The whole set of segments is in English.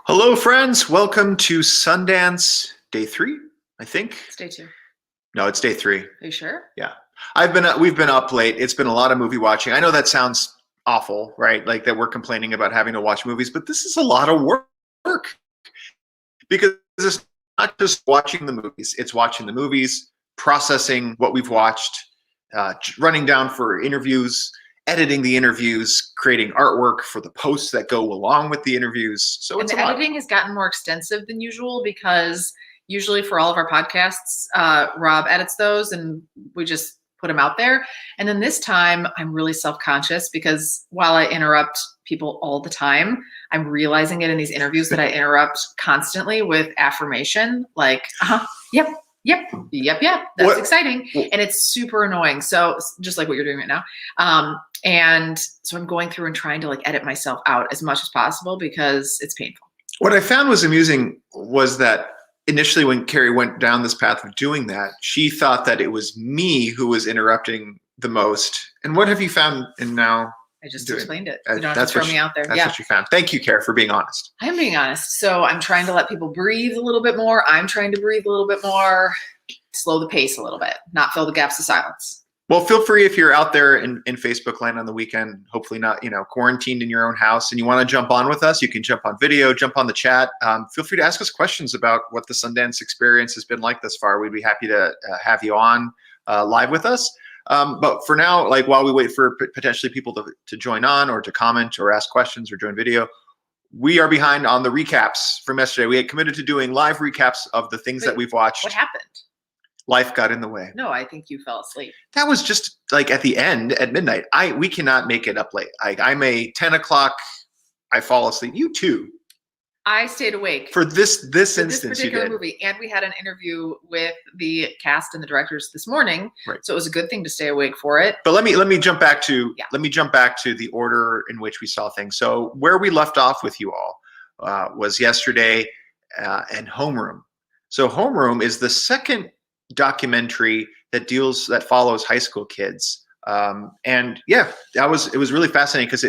Hello, friends. Welcome to Sundance day 3, I think. It's day 2. No, it's day 3. Are you sure? Yeah. We've been up late. It's been a lot of movie watching. I know that sounds awful, right? Like that we're complaining about having to watch movies, but this is a lot of work because it's not just watching the movies. It's watching the movies, processing what we've watched, running down for interviews, editing the interviews, creating artwork for the posts that go along with the interviews. So And it's the a lot. editing has gotten more extensive than usual because usually for all of our podcasts, Rob edits those and we just put them out there. And then this time I'm really self-conscious because while I interrupt people all the time, I'm realizing it in these interviews that I interrupt constantly with affirmation, like, yep, yep, yep, yep. That's exciting. And it's super annoying. So just like what you're doing right now. And so I'm going through and trying to like edit myself out as much as possible because it's painful. What I found was amusing was that initially when Carrie went down this path of doing that, she thought that it was me who was interrupting the most. And what have you found in now? I just explained it. You don't have to That's throw me out there. That's what you found. Thank you, Carrie, for being honest. I am being honest. So I'm trying to let people breathe a little bit more. I'm trying to breathe a little bit more, slow the pace a little bit, not fill the gaps of silence. Well, feel free if you're out there in Facebook land on the weekend, hopefully not, quarantined in your own house, and you want to jump on with us, you can jump on video, jump on the chat. Feel free to ask us questions about what the Sundance experience has been like thus far. We'd be happy to have you on live with us. But for now, like while we wait for potentially people to join on or to comment or ask questions or join video, we are behind on the recaps from yesterday. We had committed to doing live recaps of the things that we've watched. What happened? Life got in the way. No, I think you fell asleep. That was just like at the end at midnight. We cannot make it up late. I'm a 10 o'clock. I fall asleep. You too. I stayed awake for this instance. This particular movie, and we had an interview with the cast and the directors this morning, right? So it was a good thing to stay awake for it. But let me jump back to the order in which we saw things. So where we left off with you all was yesterday and Homeroom. So Homeroom is the second documentary that follows high school kids, and yeah, it was really fascinating because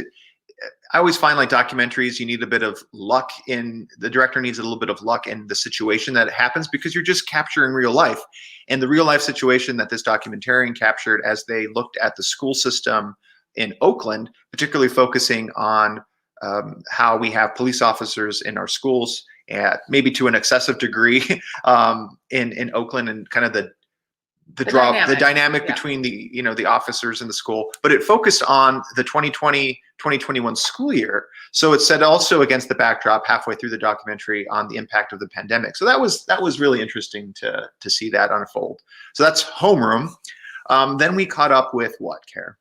I always find like documentaries, you need a bit of luck the director needs a little bit of luck in the situation that happens because you're just capturing real life. And the real life situation that this documentarian captured as they looked at the school system in Oakland, particularly focusing on how we have police officers in our schools, maybe to an excessive degree in Oakland, and kind of the dynamic between the officers in the school. But it focused on the 2020-2021 school year. So it set also against the backdrop halfway through the documentary on the impact of the pandemic. So that was really interesting to see that unfold. So that's Homeroom. Then we caught up with what, Care?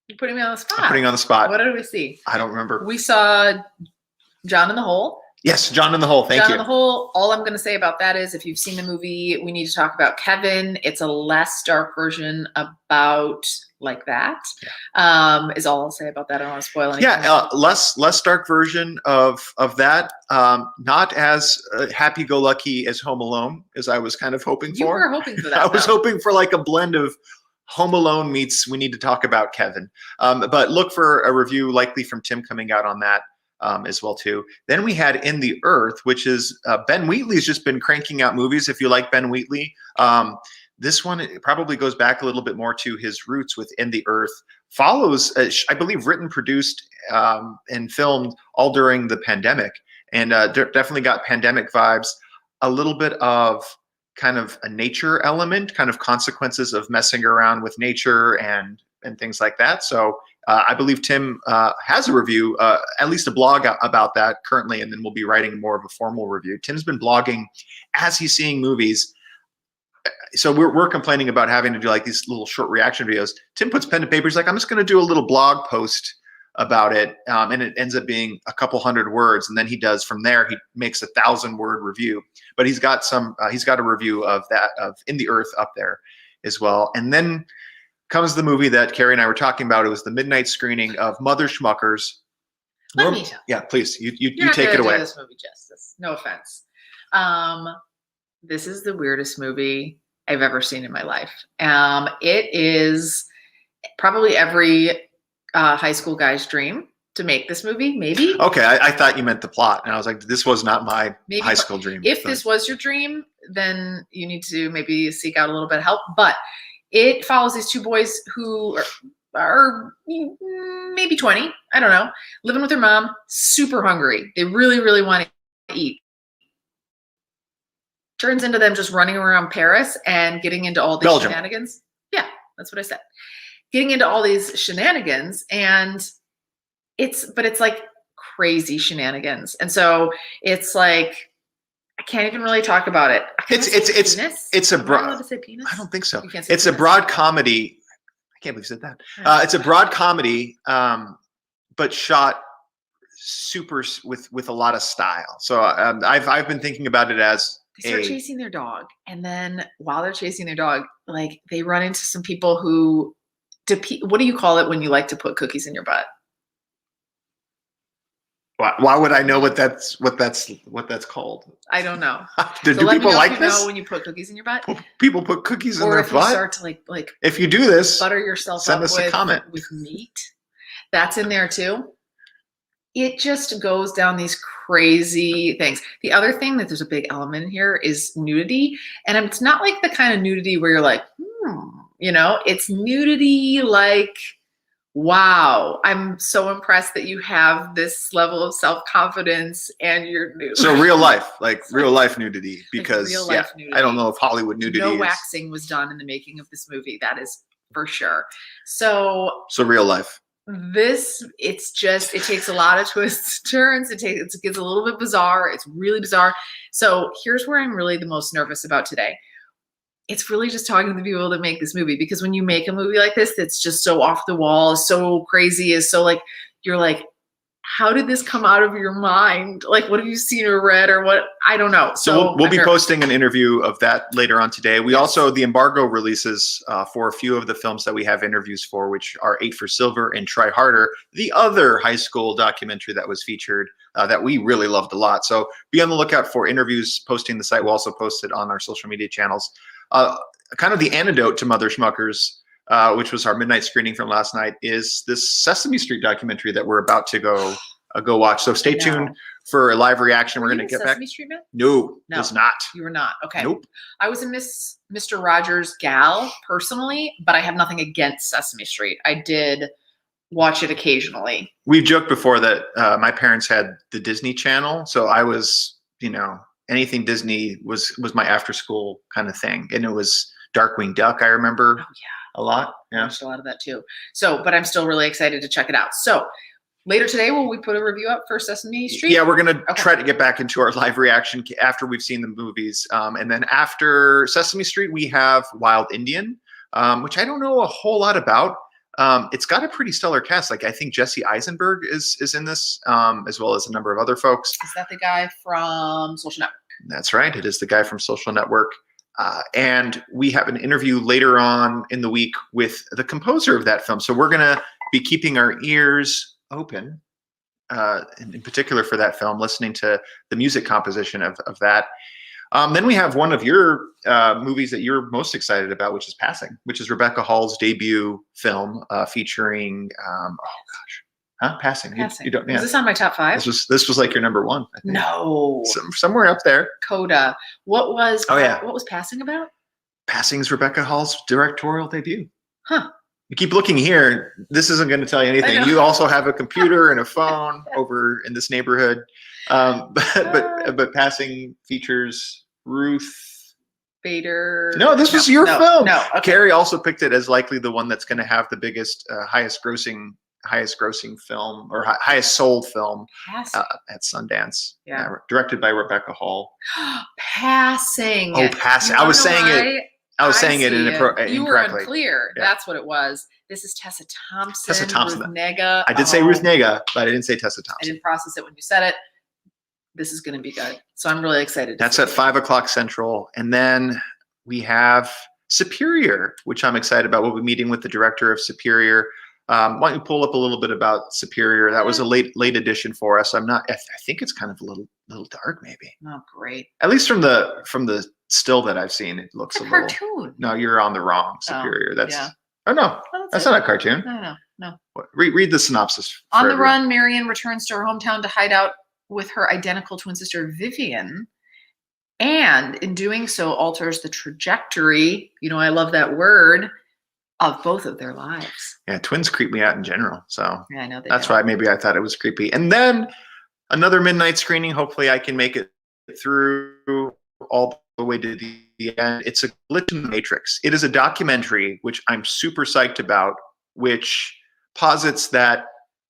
You're putting me on the spot. I'm putting you on the spot. What did we see? I don't remember. We saw John in the Hole. Yes, John in the Hole. Thank you. John in the Hole. All I'm going to say about that is if you've seen the movie, we need to talk about Kevin. It's a less dark version about like that. Yeah. Is all I'll say about that. I don't want to spoil anything. Yeah, less dark version of that. Not as happy-go-lucky as Home Alone, as I was kind of hoping for. You were hoping for that. I was hoping for like a blend of Home Alone meets We Need to Talk About Kevin. But look for a review likely from Tim coming out on that. As well too. Then we had In the Earth, which is Ben Wheatley's just been cranking out movies. If you like Ben Wheatley, this one probably goes back a little bit more to his roots with In the Earth. Follows, I believe, written, produced, and filmed all during the pandemic, and definitely got pandemic vibes. A little bit of kind of a nature element, kind of consequences of messing around with nature and things like that. So. I believe Tim has a review, at least a blog about that currently, and then we'll be writing more of a formal review. Tim's been blogging as he's seeing movies. So we're complaining about having to do like these little short reaction videos. Tim puts pen to paper. He's like, I'm just going to do a little blog post about it, and it ends up being a couple hundred words. And then he does from there. He makes 1,000-word review. But he's got a review of In the Earth up there as well. And then comes the movie that Carrie and I were talking about. It was the midnight screening of Mother Schmuckers. Yeah, please, you take it away. Do this movie justice. No offense. This is the weirdest movie I've ever seen in my life. It is probably every high school guy's dream. to make this movie, maybe. Okay, I thought you meant the plot, and I was like, this was not my Maybe, high school dream. If this was your dream, then you need to maybe seek out a little bit of help. But it follows these two boys who are maybe 20, I don't know, living with their mom, super hungry. They really, really want to eat. Turns into them just running around Paris and getting into all these shenanigans. Yeah, that's what I said. Getting into all these shenanigans, and it's like crazy shenanigans. And so it's like, I can't even really talk about it. It's a broad. I don't think so. It's a broad comedy. I can't believe you said that. It's a broad comedy, but shot super with a lot of style. So I've been thinking about it as they start chasing their dog, and then while they're chasing their dog, like they run into some people who, what do you call it when you like to put cookies in your butt? Why would I know what that's called? I don't know. do people like this? Know when you put cookies in your butt? People put cookies in their butt. Or if you start to like if you do this, butter yourself send up us a comment with meat. That's in there too. It just goes down these crazy things. The other thing that there's a big element here is nudity, and it's not like the kind of nudity where you're like, it's nudity like, wow, I'm so impressed that you have this level of self-confidence and you're nude. So real life, real life nudity, because real life nudity. I don't know if Hollywood nudity No waxing was done in the making of this movie. That is for sure. So real life. It takes a lot of twists, turns. It gets a little bit bizarre. It's really bizarre. So here's where I'm really the most nervous about today. It's really just talking to the people that make this movie, because when you make a movie like this, that's just so off the wall, so crazy, is so like, you're like, how did this come out of your mind? Like, what have you seen or read or what? I don't know. So we'll be posting an interview of that later on today. We also, the embargo releases for a few of the films that we have interviews for, which are 8 for Silver and Try Harder, the other high school documentary that was featured that we really loved a lot. So be on the lookout for interviews posting the site. We'll also post it on our social media channels. Kind of the antidote to Mother Schmuckers, which was our midnight screening from last night, is this Sesame Street documentary that we're about to go watch. So stay tuned for a live reaction. We're going to get back. Sesame Street, man? No, was not. You were not. Okay. Nope. I was a Mr. Rogers gal personally, but I have nothing against Sesame Street. I did watch it occasionally. We've joked before that my parents had the Disney Channel, so I was, anything Disney was my after school kind of thing, and it was Darkwing Duck. I remember a lot. Yeah, I watched a lot of that too. So, but I'm still really excited to check it out. So later today, will we put a review up for Sesame Street? Yeah, we're going to try to get back into our live reaction after we've seen the movies. And then after Sesame Street, we have Wild Indian, which I don't know a whole lot about. It's got a pretty stellar cast. Like, I think Jesse Eisenberg is in this, as well as a number of other folks. Is that the guy from Social Network? That's right. It is the guy from Social Network. And we have an interview later on in the week with the composer of that film. So we're going to be keeping our ears open, in particular for that film, listening to the music composition of that. Then we have one of your movies that you're most excited about, which is Passing, which is Rebecca Hall's debut film featuring, Passing. Passing. You don't, Was this on my top 5? This was like your number 1, I think. No. Somewhere up there. Coda. What was Passing about? Passing's Rebecca Hall's directorial debut. Huh. You keep looking here. This isn't going to tell you anything. You also have a computer and a phone over in this neighborhood. But Passing features Ruth Bader. No, this was your film. No. Okay. Carrie also picked it as likely the one that's going to have the biggest, highest grossing film, or highest sold film at Sundance. Yeah. Directed by Rebecca Hall. Passing. Oh, Passing. I was saying it incorrectly. You were unclear. Yeah. That's what it was. This is Tessa Thompson. Ruth Negga. I did say Ruth Negga, but I didn't say Tessa Thompson. I didn't process it when you said it. This is going to be good. So I'm really excited. That's at 5:00 Central. And then we have Superior, which I'm excited about. We'll be meeting with the director of Superior. Why don't you pull up a little bit about Superior? That was a late edition for us. I think it's kind of a little dark, maybe. Oh, great. At least from the still that I've seen, it looks it's a cartoon. No, you're on the wrong Superior. Oh no, Oh, that's it. not a cartoon. No. Read the synopsis. For On the everyone. run, Marion returns to her hometown to hide out with her identical twin sister Vivian, and in doing so alters the trajectory, I love that word, of both of their lives. Yeah, twins creep me out in general, so Yeah, I know that's why maybe I thought it was creepy. And then another midnight screening. Hopefully I can make it through all the way to the end. It's a glitch in the matrix. It is a documentary, which I'm super psyched about, which posits that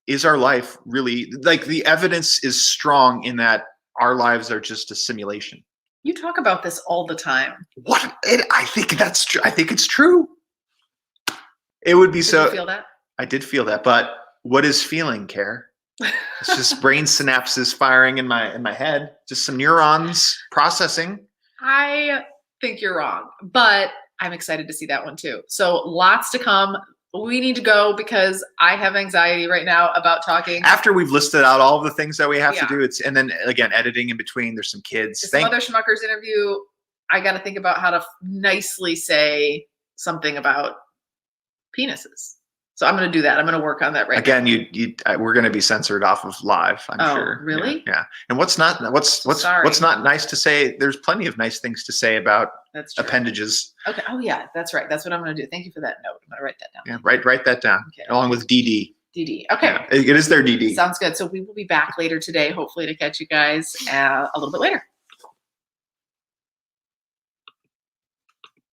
is our life really, like, the evidence is strong in that our lives are just a simulation. You talk about this all the time. I think that's true. I think it's true. It would be Did so. you feel that? I did feel that, but what is feeling, Care? It's just brain synapses firing in my head, just some neurons processing. I think you're wrong, but I'm excited to see that one too. So lots to come. We need to go because I have anxiety right now about talking. After we've listed out all of the things that we have Yeah. to do, and then again, editing in between, there's some kids. Some other Schmuckers interview. I got to think about how to nicely say something about penises. So I'm going to do that. I'm going to work on that right now. Again, we're going to be censored off of live, I'm sure. Really? Yeah. And what's not nice to say? There's plenty of nice things to say about appendages. Okay. Oh yeah, that's right. That's what I'm going to do. Thank you for that note. I'm going to write that down. Yeah. Write that down. Okay. Along with DD. DD. Okay. Yeah, it is their DD. Sounds good. So we will be back later today, hopefully, to catch you guys a little bit later.